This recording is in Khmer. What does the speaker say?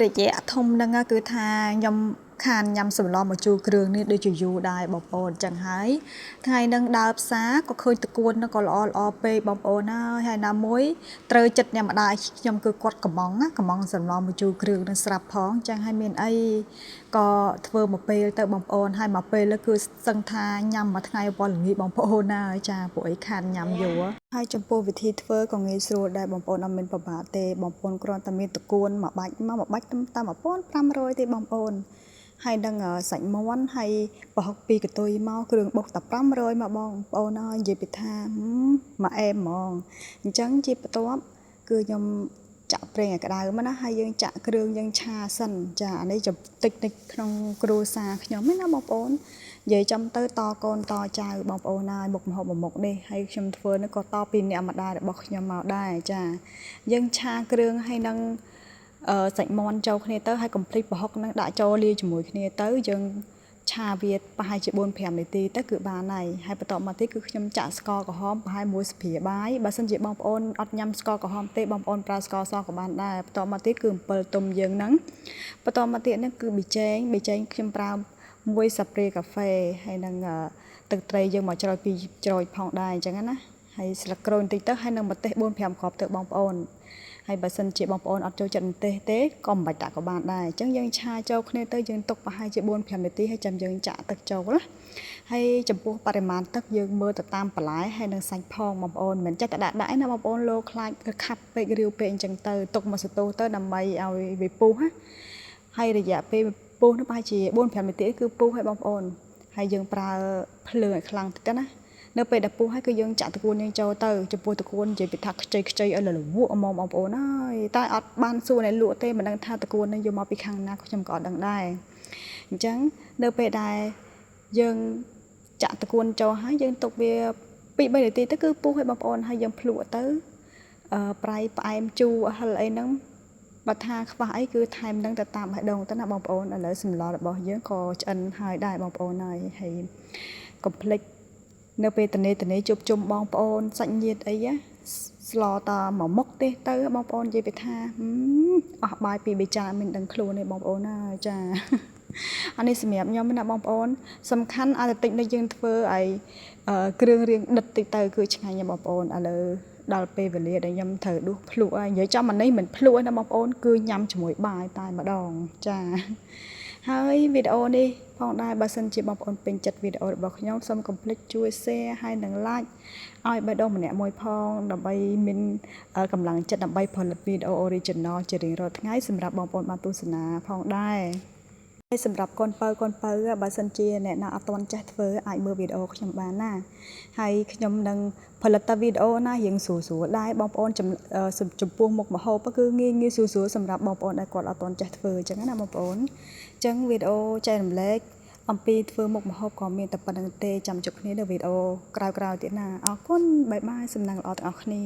រយៈធំហ្នឹងគឺថាខ្ញុំខានញ៉ាំសម្លម្ជូរគ្រឿងនេះដូចជាយូរដែរបងប្អូនចឹងហើយថ្ងៃហ្នឹងដើរផ្សារក៏ឃើញតួហ្នឹងក៏ល្អពេកបងប្អូនហើយណាមួយត្រូវចិត្តញ៉ាំម្ដាយខ្ញុំគឺគាត់កំងសម្លម្ជូរគ្រឿងនឹងស្រាប់ផងចឹងហើយមានអីក៏ធ្វើមួយពេលទៅបងប្អូនហើយមួយពេលគឺសឹងថាញ៉ាំមួយថ្ងៃប៉ុល្ងាបងប្អូនណាចាពួកអីខានញ៉ាំយូរហើយចំពោះវិធីធ្វើក៏ងាយស្រួលដែរបងប្អូនអត់មានពិបាកទេបងប្អូនគ្រាន់តែមានតួមួយបាច់តាម1500ទេបងប្អូនហើយនឹងសាច់មាន់ហើយប្រហុកពីកតុយមកគ្រឿងបុកតែ500មកបងប្អូនអើយនិយាយពីថាមកអែមហ្មងអញ្ចឹងជាបន្ទាប់គឺខ្ញុំចាក់ប្រេងឲ្យក្តៅមកណាហើយយើងចាក់គ្រឿងយើងឆាសិនចាអានេះចំតិចក្នុងគ្រួសារខ្ញុំណាបងប្អូននិយាយចំទៅតកូនតចៅបងប្អូនហើយមុខម្ហូបមួយមុខនេះហើយខ្ញុំធ្វើនេះក៏តពីអ្នកម្ដាយរបស់ខ្ញុំមកដែរចាយើងឆាគ្រឿងហើយនឹងសាច់មាន់ចូលគ្នាទៅហើយកុំភ្លេចប្រហុកនឹងដាក់ចូលលាយជាមួយគ្នាទៅយើងឆាវាប្រហែលជា 4-5 នាទីទៅគឺបានហើយបន្តមកទៀតគឺខ្ញុំចាក់ស្ករក្រហមប្រហែល1ស្ព្រាបាយបើសិនជាបងប្អូនអត់ញ៉ាំស្ករក្រហមទេបងប្អូនប្រើស្ករសក៏បានដែរបន្តមកទៀតគឺអំពិលទុំយើងហ្នឹងបន្តមកទៀតហ្នឹងគឺប៊ីចេងខ្ញុំប្រើ1ស្ព្រាកាហ្វេហើយនឹងទឹកត្រីយើងមកច្រោយពីច្រោយផងដែរអញ្ចឹងណាហើយស្លឹកក្រូចបន្តិចទៅហើយនឹងម្ទេស 4-5 គ្រាប់ទៅបងប្អូនហើយបើសិនជាបងប្អូនអត់ចូលចិត្តម្ទេសទេក៏មិនបាច់ដាក់ក៏បានដែរអញ្ចឹងយើងឆាចូលគ្នាទៅយើងទុកប្រហែលជា 4-5 នាទីហើយចាំយើងចាក់ទឹកចូលណាហើយចំពោះបរិមាណទឹកយើងមើលទៅតាមបន្លែហើយនឹងសាច់ផងបងប្អូនមិនចេះតែដាក់ណាបងប្អូនលោខ្លាចខាប់ពេករាវពេកអញ្ចឹងទៅទុកមកសន្ទុះទៅដើម្បីឲ្យវាពុះណាហើយរយៈពេលពុះនោះប្រហែលជា 4-5 នាទីគឺពុះហើយបងប្អូនហើយយើងប្រើភ្លើងឲ្យខ្លាំងតិចណានៅពេលដែលពុះហើយគឺយើងចាក់តកួនយើងចូលទៅចំពោះតកួននិយាយពីថាខ្ចីឲ្យលលក់ហ្មងបងប្អូនហើយតែអត់បានសួរអ្នកលក់ទេមិនដឹងថាតកួននឹងយកមកពីខាងណាខ្ញុំក៏អត់ដឹងដែរអញ្ចឹងនៅពេលដែលយើងចាក់តកួនចូលហើយយើងទុកវា 2-3 នាទីទៅគឺពុះហើយបងប្អូនហើយយើងភ្លក់ទៅប្រៃផ្អែមជូរហឹលអីហ្នឹងបើថាខ្វះអីគឺថែមនឹងទៅតាមបេះដូងទៅណាបងប្អូនឥឡូវសម្លរបស់យើងក៏ឆ្អិនហើយដែរបងប្អូនហើយកុំភ្លេចនៅពេលតនេជួបជុំបងប្អូនសាច់ញាតិអីស្លតមកមុខទេទៅបងប្អូននិយាយពីថាអស់បាយពីបេចាមិនដឹងខ្លួនទេបងប្អូនណាចាអានេះសម្រាប់ខ្ញុំណាបងប្អូនសំខាន់ឲ្យតែតិចនេះយើងធ្វើឲ្យគ្រឿងរៀងដិតតិចទៅគឺឆ្ងាញ់ណាបងប្អូនឥឡូវដល់ពេលវេលាដែលខ្ញុំត្រូវដួសភ្លក់ហើយនិយាយចំអានេះមិនភ្លក់ទេណាបងប្អូនគឺញ៉ាំជាមួយបាយតែម្ដងចាហើយវីដេអូនេះផងដែរបើសិនជាបងប្អូនពេញចិត្តវីដេអូរបស់ខ្ញុំសូមកុំភ្លេចជួយ share ហើយនិង like ឲ្យបេះដូងម្នាក់មួយផងដើម្បីមានកម្លាំងចិត្តដើម្បីផលិតវីដេអូ original ជារៀងរាល់ថ្ងៃសម្រាប់បងប្អូនបានទស្សនាផងដែរហើយសម្រាប់កូនបើបើសិនជាអ្នកណាអត់ទាន់ចេះធ្វើអាចមើលវីដេអូខ្ញុំបានណាហើយខ្ញុំនឹងផលិតតែវីដេអូណារៀងស្រួលដែរបងប្អូនចំពោះមុខម្ហូបគឺងាយស្រួលសម្រាប់បងប្អូនដែលគាត់អត់ទាន់ចេះធ្វើអញ្ចឹងណាបងប្អូនអញ្ចឹងវីដេអូចែករំលែកអំពីធ្វើមុខម្ហូបក៏មានតែប៉ុណ្្នឹងទេចាំជួបគ្នានៅវីដេអូក្រោយៗទៀតណាអរគុណបាយបាយសំណាងល្អទាំងអស់គ្នា